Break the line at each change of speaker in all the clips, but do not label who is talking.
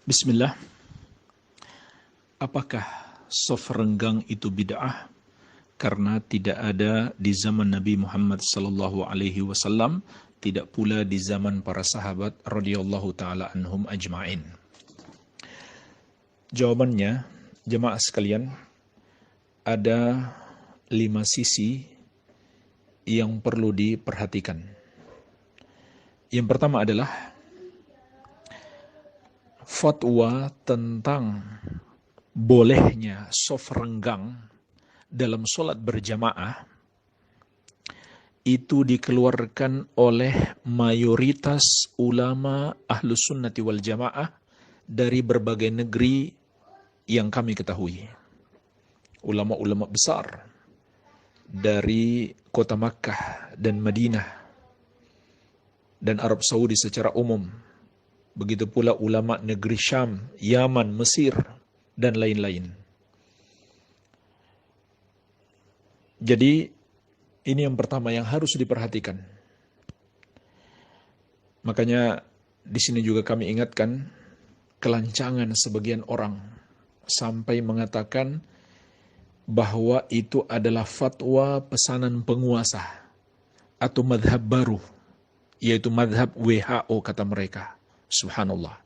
Bismillah. Apakah soft renggang itu bid'ah? Karena tidak ada di zaman Nabi Muhammad sallallahu alaihi wasallam, tidak pula di zaman para sahabat radhiyallahu taala anhum ajma'in. Jawabannya, jemaah sekalian, ada 5 sisi yang perlu diperhatikan. Yang pertama adalah fatwa tentang bolehnya soft renggang dalam sholat berjamaah itu dikeluarkan oleh mayoritas ulama ahlus sunnati wal jamaah dari berbagai negeri yang kami ketahui. Ulama-ulama besar dari kota Makkah dan Madinah dan Arab Saudi secara umum. Begitu pula ulama negeri Syam, Yaman, Mesir, dan lain-lain. Jadi ini yang pertama yang harus diperhatikan. Makanya di sini juga kami ingatkan kelancangan sebagian orang sampai mengatakan bahwa itu adalah fatwa pesanan penguasa atau madhab baru, yaitu madhab WHO kata mereka. Subhanallah.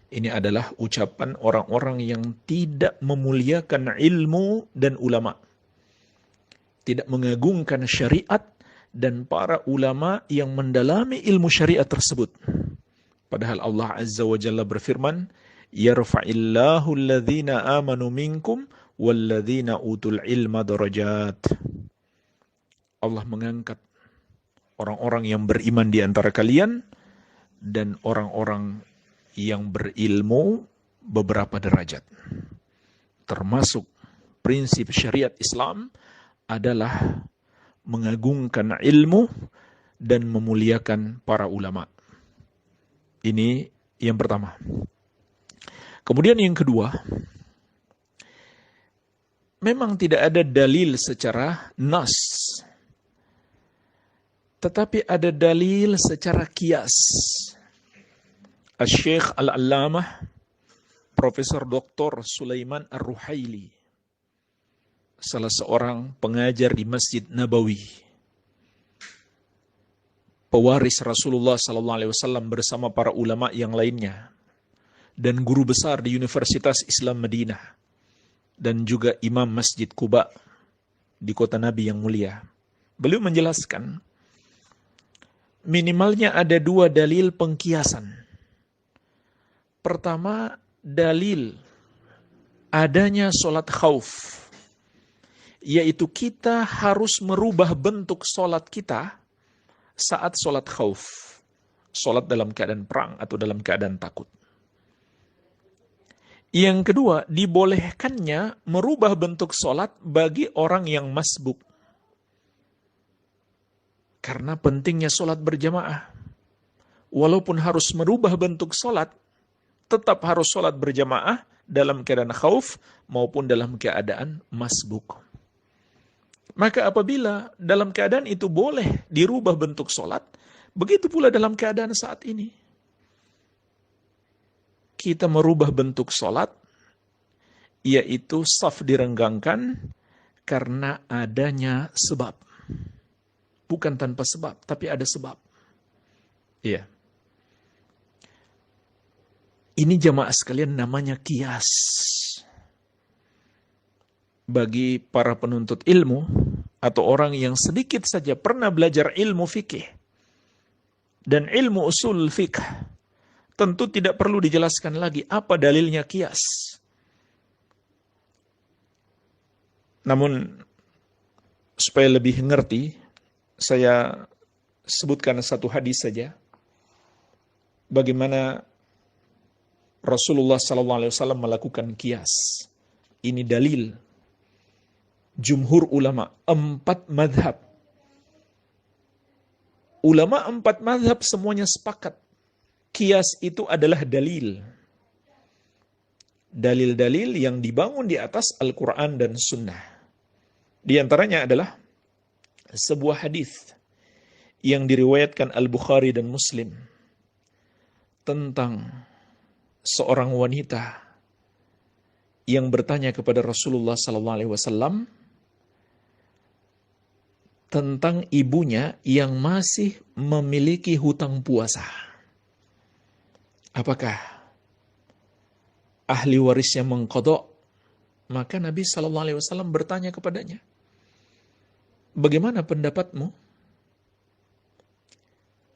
Ini adalah ucapan orang-orang yang tidak memuliakan ilmu dan ulama. Tidak mengagungkan syariat dan para ulama yang mendalami ilmu syariat tersebut. Padahal Allah Azza wa Jalla berfirman, "Yarfa'illahu alladhina amanu minkum walladhina utul ilma darajat." Allah mengangkat orang-orang yang beriman di antara kalian dan orang-orang yang berilmu beberapa derajat. Termasuk prinsip syariat Islam adalah mengagungkan ilmu dan memuliakan para ulama. Ini yang pertama. Kemudian yang kedua, memang tidak ada dalil secara nas, tetapi ada dalil secara kias. Al-Syekh Al-Allamah Profesor Dr. Sulaiman Ar-Ruhaili, salah seorang pengajar di Masjid Nabawi, pewaris Rasulullah SAW bersama para ulama yang lainnya, dan guru besar di Universitas Islam Madinah, dan juga imam Masjid Quba di kota Nabi yang mulia. Beliau menjelaskan, minimalnya ada 2 dalil pengkiasan. Pertama, dalil adanya sholat khauf, yaitu kita harus merubah bentuk sholat kita saat sholat khauf, sholat dalam keadaan perang atau dalam keadaan takut. Yang kedua, dibolehkannya merubah bentuk sholat bagi orang yang masbuk. Karena pentingnya sholat berjamaah. Walaupun harus merubah bentuk sholat, tetap harus sholat berjamaah dalam keadaan khauf maupun dalam keadaan masbuk. Maka apabila dalam keadaan itu boleh dirubah bentuk sholat, begitu pula dalam keadaan saat ini. Kita merubah bentuk sholat, yaitu saf direnggangkan karena adanya sebab. Bukan tanpa sebab, tapi ada sebab. Iya. Ini jamaah sekalian namanya kias. Bagi para penuntut ilmu atau orang yang sedikit saja pernah belajar ilmu fikih dan ilmu usul fikih, tentu tidak perlu dijelaskan lagi apa dalilnya kias. Namun supaya lebih ngerti, saya sebutkan satu hadis saja. Bagaimana Rasulullah SAW melakukan kias. Ini dalil jumhur ulama, 4 madhab. Ulama 4 madhab semuanya sepakat. Kias itu adalah dalil. Dalil-dalil yang dibangun di atas Al-Quran dan Sunnah. Di antaranya adalah sebuah hadis yang diriwayatkan Al-Bukhari dan Muslim tentang seorang wanita yang bertanya kepada Rasulullah SAW tentang ibunya yang masih memiliki hutang puasa. Apakah ahli warisnya mengqadha? Maka Nabi SAW bertanya kepadanya, bagaimana pendapatmu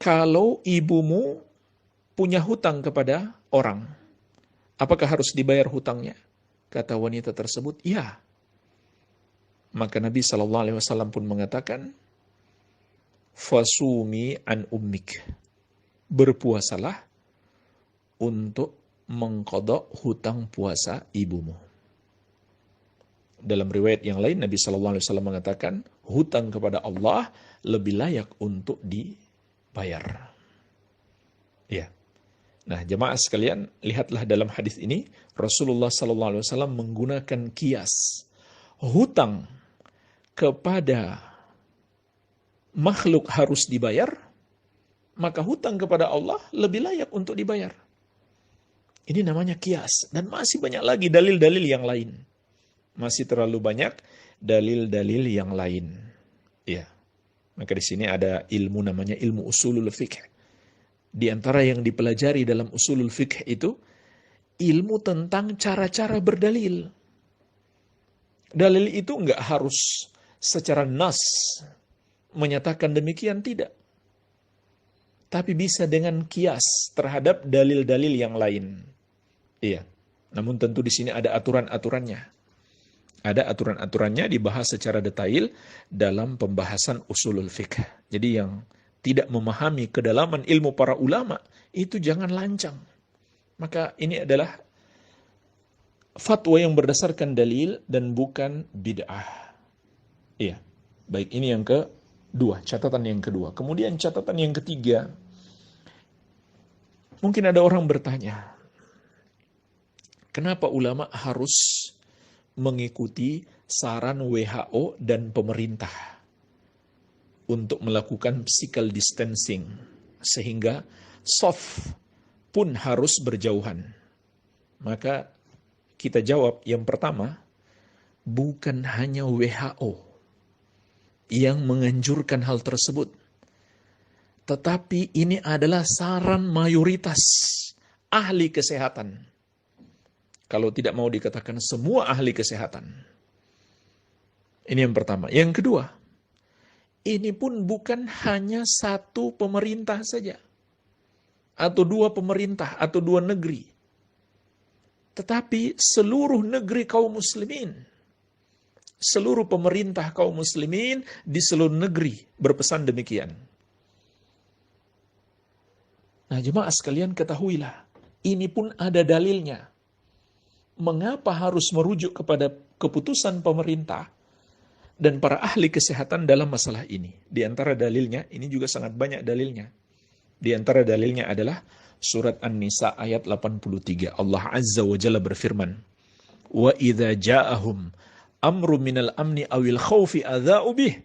kalau ibumu punya hutang kepada orang? Apakah harus dibayar hutangnya? Kata wanita tersebut, ya. Maka Nabi SAW pun mengatakan, fasumi an ummik. Berpuasalah untuk mengqadha hutang puasa ibumu. Dalam riwayat yang lain, Nabi SAW mengatakan, hutang kepada Allah lebih layak untuk dibayar. Ya. Nah, jemaah sekalian, lihatlah dalam hadis ini, Rasulullah SAW menggunakan kias. Hutang kepada makhluk harus dibayar, maka hutang kepada Allah lebih layak untuk dibayar. Ini namanya kias. Dan masih banyak lagi dalil-dalil yang lain. Masih terlalu banyak dalil-dalil yang lain. Ya. Maka di sini ada ilmu namanya ilmu usulul fiqh. Di antara yang dipelajari dalam usulul fiqh itu, ilmu tentang cara-cara berdalil. Dalil itu enggak harus secara nas menyatakan demikian, tidak. Tapi bisa dengan kias terhadap dalil-dalil yang lain. Iya. Namun tentu di sini ada aturan-aturannya. Ada aturan-aturannya dibahas secara detail dalam pembahasan usulul fiqh. Jadi yang tidak memahami kedalaman ilmu para ulama, itu jangan lancang. Maka ini adalah fatwa yang berdasarkan dalil dan bukan bid'ah. Iya. Baik, ini yang kedua, catatan yang kedua. Kemudian catatan yang ketiga, mungkin ada orang bertanya, kenapa ulama harus mengikuti saran WHO dan pemerintah untuk melakukan physical distancing, sehingga soft pun harus berjauhan? Maka kita jawab, yang pertama, bukan hanya WHO yang menganjurkan hal tersebut, tetapi ini adalah saran mayoritas ahli kesehatan. Kalau tidak mau dikatakan semua ahli kesehatan. Ini yang pertama. Yang kedua, ini pun bukan hanya satu pemerintah saja, atau dua pemerintah, atau dua negeri, tetapi seluruh negeri kaum muslimin. Seluruh pemerintah kaum muslimin di seluruh negeri berpesan demikian. Nah, jemaah sekalian, ketahuilah, ini pun ada dalilnya. Mengapa harus merujuk kepada keputusan pemerintah dan para ahli kesehatan dalam masalah ini? Di antara dalilnya, ini juga sangat banyak dalilnya. Di antara dalilnya adalah surat An-Nisa ayat 83. Allah Azza wa Jalla berfirman, "Wa idza ja'ahum amru minal amni awil khawfi adza'u bih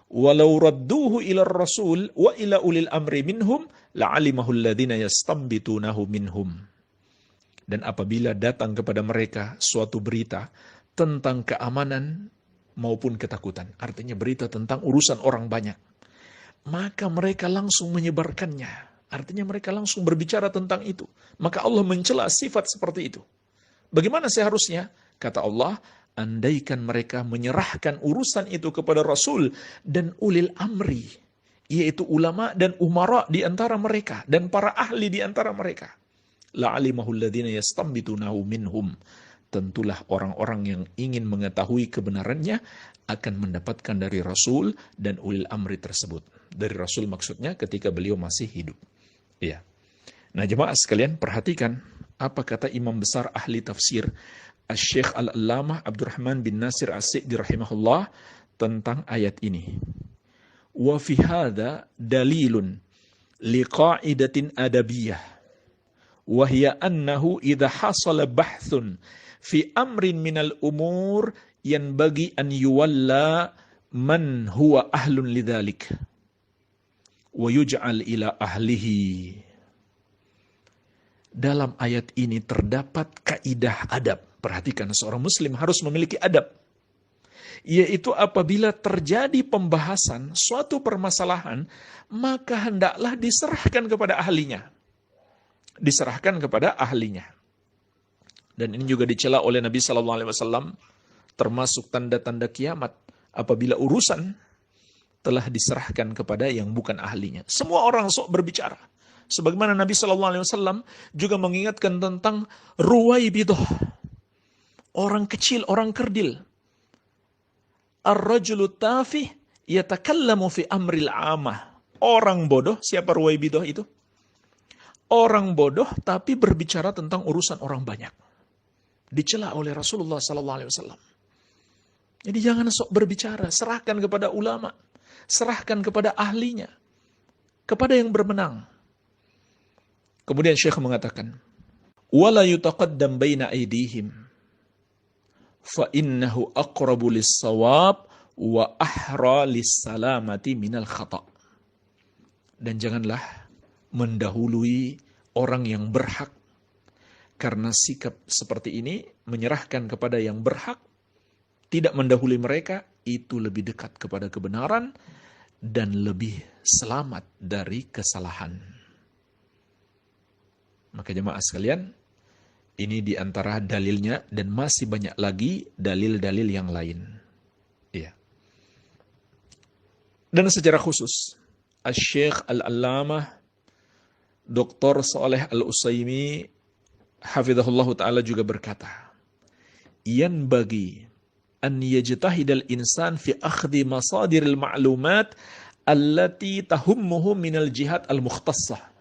walau radduhu ila rasul wa ila ulil amri minhum la'alimahu alladhina yastambitunahu minhum." Dan apabila datang kepada mereka suatu berita tentang keamanan maupun ketakutan, artinya berita tentang urusan orang banyak, maka mereka langsung menyebarkannya. Artinya mereka langsung berbicara tentang itu. Maka Allah mencela sifat seperti itu. Bagaimana seharusnya? Kata Allah, andaikan mereka menyerahkan urusan itu kepada Rasul dan ulil amri, yaitu ulama dan umara di antara mereka, dan para ahli di antara mereka. La'alimahul ladzina yastambitunahu minhum. Tentulah orang-orang yang ingin mengetahui kebenarannya akan mendapatkan dari Rasul dan ulil amri tersebut. Dari Rasul maksudnya ketika beliau masih hidup. Ya. Nah, jemaah sekalian, perhatikan apa kata imam besar ahli tafsir Asy-Syaikh Al-Allamah Abdurrahman bin Nasir As-Sa'di rahimahullah tentang ayat ini. Wa fi hadza dalilun liqa'idatin adabiyyah wa hiya annahu idza hasala bahthun fi amrin minal umur yanbaghi an yuwalla man huwa ahlun lidzalik wa yuj'al ila ahlihi. dalam ayat ini terdapat kaidah adab. Perhatikan, seorang muslim harus memiliki adab. Yaitu apabila terjadi pembahasan suatu permasalahan, maka hendaklah diserahkan kepada ahlinya. Diserahkan kepada ahlinya. Dan ini juga dicela oleh Nabi SAW, termasuk tanda-tanda kiamat apabila urusan telah diserahkan kepada yang bukan ahlinya. Semua orang sok berbicara. Sebagaimana Nabi SAW juga mengingatkan tentang ruwaibidah, orang kecil, orang kerdil. Ar-rajulu tafih yatakallamu fi amril amah. Orang bodoh, siapa ruwaibidah itu? Orang bodoh tapi berbicara tentang urusan orang banyak. Dicela oleh Rasulullah SAW. Jadi jangan sok berbicara, serahkan kepada ulama, serahkan kepada ahlinya, kepada yang bermenang. Kemudian Syekh mengatakan, wala yutaqaddam baina aydihim fa innahu aqrabu lis-shawab wa ahra lis-salamati minal khata'. Dan janganlah mendahului orang yang berhak, karena sikap seperti ini menyerahkan kepada yang berhak, tidak mendahului mereka, itu lebih dekat kepada kebenaran dan lebih selamat dari kesalahan. Maka jemaah sekalian, ini diantara dalilnya, dan masih banyak lagi dalil-dalil yang lain. Ya. Dan secara khusus, Asy-Syaikh Al-Allamah Dr. Shalih Al-Utsaimin hafizahullah ta'ala juga berkata, yan bagi an yajtahidal insan fi akhdhi masadiril ma'lumat allati tahummuhu minal jihad al-mukhtassah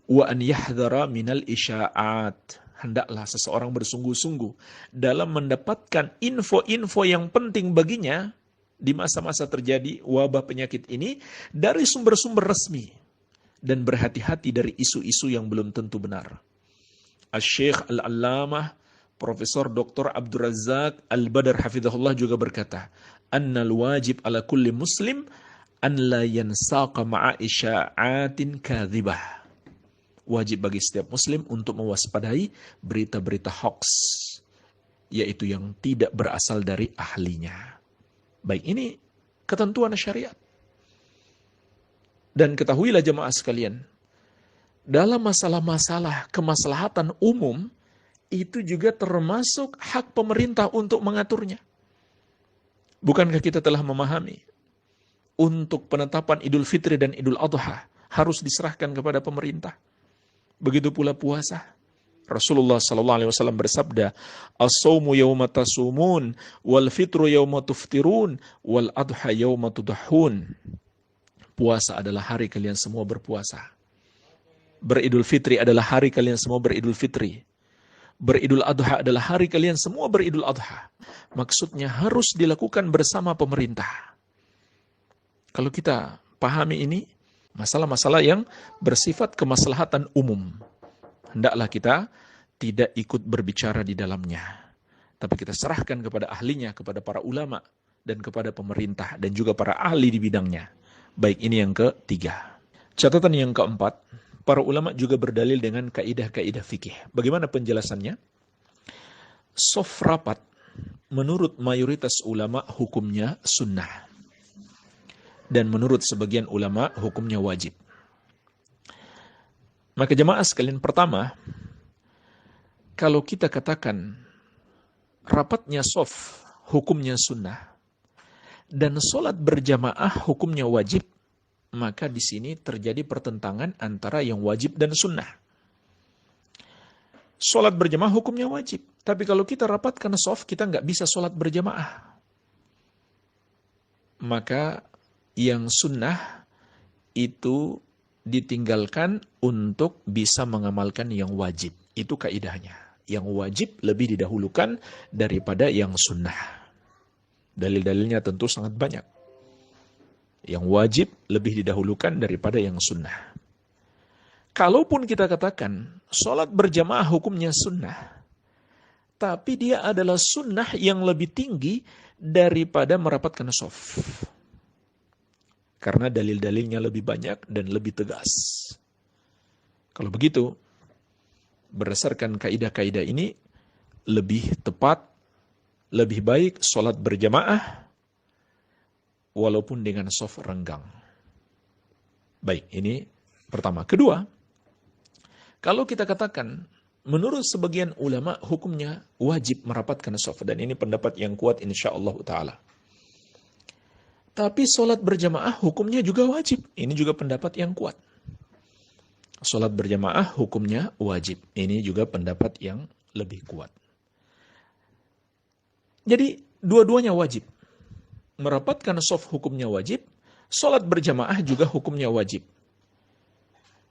wa an yahdhara minal isya'at. Hendaklah seseorang bersungguh-sungguh dalam mendapatkan info-info yang penting baginya di masa-masa terjadi wabah penyakit ini dari sumber-sumber resmi, dan berhati-hati dari isu-isu yang belum tentu benar. Asy-Syaikh Al-Allamah Profesor Dr. Abdul Razak Al-Badar hafizahullah juga berkata, annal wajib ala kulli muslim an la yansaqa ma'a isya'atin kadhibah. Wajib bagi setiap muslim untuk mewaspadai berita-berita hoax, yaitu yang tidak berasal dari ahlinya. Baik, ini ketentuan syariat. Dan ketahuilah jemaah sekalian, dalam masalah-masalah kemaslahatan umum, itu juga termasuk hak pemerintah untuk mengaturnya. Bukankah kita telah memahami, untuk penetapan Idul Fitri dan Idul Adha harus diserahkan kepada pemerintah. Begitu pula puasa. Rasulullah SAW bersabda, as-sawmu yawma tasumun, wal fitru yawma tuftirun, wal adha yawma tudahun. Puasa adalah hari kalian semua berpuasa. Beridul Fitri adalah hari kalian semua beridul fitri. Beridul Adha adalah hari kalian semua beridul Adha. Maksudnya harus dilakukan bersama pemerintah. Kalau kita pahami ini, masalah-masalah yang bersifat kemaslahatan umum, hendaklah kita tidak ikut berbicara di dalamnya. Tapi kita serahkan kepada ahlinya, kepada para ulama, dan kepada pemerintah, dan juga para ahli di bidangnya. Baik, ini yang ketiga. Catatan yang keempat, para ulama juga berdalil dengan kaidah-kaidah fikih. Bagaimana penjelasannya? Sof rapat, menurut mayoritas ulama hukumnya sunnah. Dan menurut sebagian ulama hukumnya wajib. Maka jemaah sekalian, pertama, kalau kita katakan rapatnya sof hukumnya sunnah dan sholat berjamaah hukumnya wajib, maka di sini terjadi pertentangan antara yang wajib dan sunnah. Sholat berjamaah hukumnya wajib, tapi kalau kita rapatkan sof, kita nggak bisa sholat berjamaah. Maka yang sunnah itu ditinggalkan untuk bisa mengamalkan yang wajib. Itu kaidahnya. Yang wajib lebih didahulukan daripada yang sunnah. Dalil-dalilnya tentu sangat banyak. Yang wajib lebih didahulukan daripada yang sunnah. Kalaupun kita katakan sholat berjamaah hukumnya sunnah, tapi dia adalah sunnah yang lebih tinggi daripada merapatkan shaf. Karena dalil-dalilnya lebih banyak dan lebih tegas. Kalau begitu, berdasarkan kaidah-kaidah ini, lebih tepat, lebih baik sholat berjamaah, walaupun dengan shaf renggang. Baik, ini pertama. Kedua, kalau kita katakan, menurut sebagian ulama, hukumnya wajib merapatkan shaf. Dan ini pendapat yang kuat insyaallah ta'ala. Tapi sholat berjamaah hukumnya juga wajib. Ini juga pendapat yang kuat. Sholat berjamaah hukumnya wajib. Ini juga pendapat yang lebih kuat. Jadi, dua-duanya wajib. Merapatkan shaf hukumnya wajib. Sholat berjamaah juga hukumnya wajib.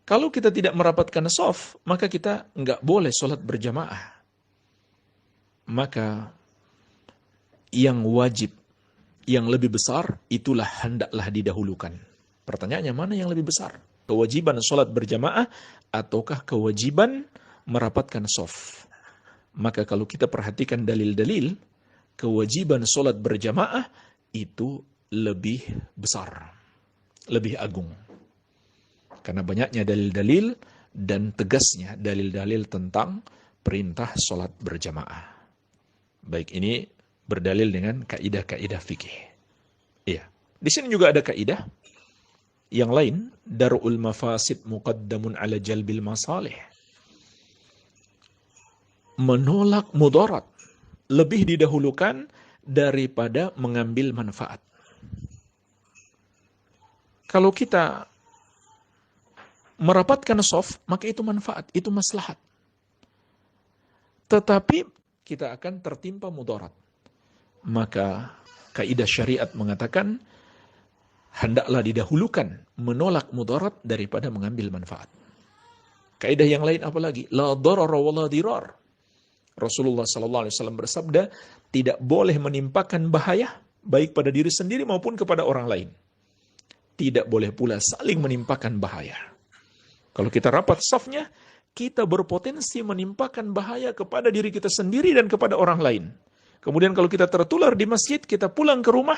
Kalau kita tidak merapatkan shaf, maka kita nggak boleh sholat berjamaah. Maka yang wajib, yang lebih besar, itulah hendaklah didahulukan. Pertanyaannya, mana yang lebih besar? Kewajiban sholat berjamaah ataukah kewajiban merapatkan shaf? Maka kalau kita perhatikan dalil-dalil, kewajiban sholat berjamaah itu lebih besar, lebih agung. Karena banyaknya dalil-dalil dan tegasnya dalil-dalil tentang perintah sholat berjamaah. Baik, ini berdalil dengan kaidah-kaidah fikih. Iya. Di sini juga ada kaidah yang lain, darul mafasid muqaddamun ala jalbil masalih. Menolak mudarat lebih didahulukan daripada mengambil manfaat. Kalau kita merapatkan shaf, maka itu manfaat, itu maslahat. Tetapi kita akan tertimpa mudarat. Maka kaidah syariat mengatakan hendaklah didahulukan menolak mudarat daripada mengambil manfaat. Kaidah yang lain apa lagi? La darara wa la dirar. Rasulullah sallallahu alaihi wasallam bersabda, tidak boleh menimpakan bahaya baik pada diri sendiri maupun kepada orang lain. Tidak boleh pula saling menimpakan bahaya. Kalau kita rapat shafnya, kita berpotensi menimpakan bahaya kepada diri kita sendiri dan kepada orang lain. Kemudian kalau kita tertular di masjid, kita pulang ke rumah,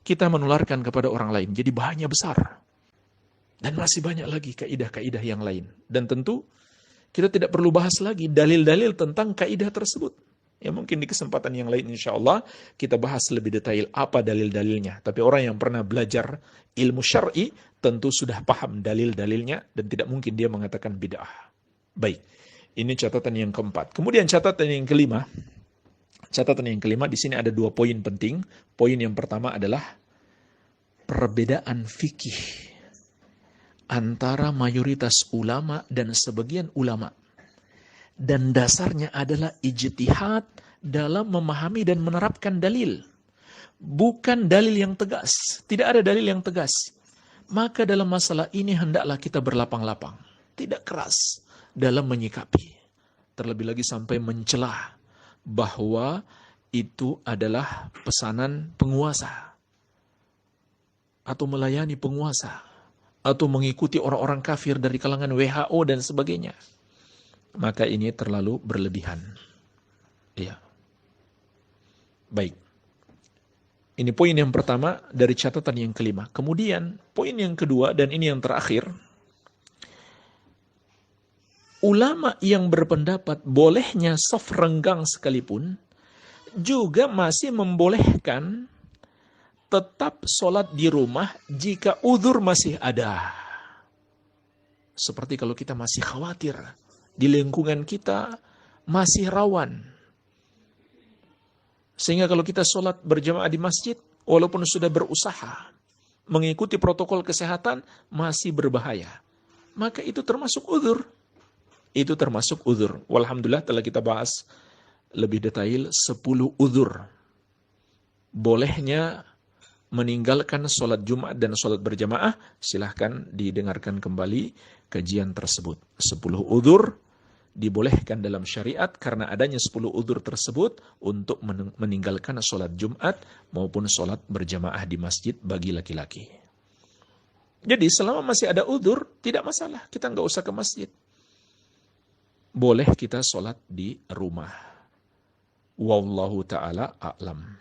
kita menularkan kepada orang lain. Jadi bahayanya besar. Dan masih banyak lagi kaidah-kaidah yang lain. Dan tentu kita tidak perlu bahas lagi dalil-dalil tentang kaidah tersebut. Ya mungkin di kesempatan yang lain insyaAllah kita bahas lebih detail apa dalil-dalilnya. Tapi orang yang pernah belajar ilmu syar'i tentu sudah paham dalil-dalilnya dan tidak mungkin dia mengatakan bid'ah. Baik, ini catatan yang keempat. Kemudian catatan yang kelima. Catatan yang kelima, di sini ada 2 poin penting. Poin yang pertama adalah perbedaan fikih antara mayoritas ulama dan sebagian ulama. Dan dasarnya adalah ijtihad dalam memahami dan menerapkan dalil. Bukan dalil yang tegas. Tidak ada dalil yang tegas. Maka dalam masalah ini hendaklah kita berlapang-lapang. Tidak keras dalam menyikapi. Terlebih lagi sampai mencelah bahwa itu adalah pesanan penguasa. Atau melayani penguasa. Atau mengikuti orang-orang kafir dari kalangan WHO dan sebagainya. Maka ini terlalu berlebihan. Iya. Baik. Ini poin yang pertama dari catatan yang kelima. Kemudian poin yang kedua dan ini yang terakhir. Ulama yang berpendapat bolehnya shaf renggang sekalipun juga masih membolehkan tetap sholat di rumah jika uzur masih ada. Seperti kalau kita masih khawatir di lingkungan kita masih rawan. Sehingga kalau kita sholat berjamaah di masjid, walaupun sudah berusaha mengikuti protokol kesehatan, masih berbahaya. Maka itu termasuk uzur. Itu termasuk uzur. Walhamdulillah telah kita bahas lebih detail 10 uzur. Bolehnya meninggalkan sholat Jumat dan sholat berjamaah, silahkan didengarkan kembali kajian tersebut. 10 uzur dibolehkan dalam syariat karena adanya 10 uzur tersebut untuk meninggalkan sholat Jumat maupun sholat berjamaah di masjid bagi laki-laki. Jadi selama masih ada uzur, tidak masalah. Kita nggak usah ke masjid. Boleh kita sholat di rumah. Wallahu ta'ala a'lam.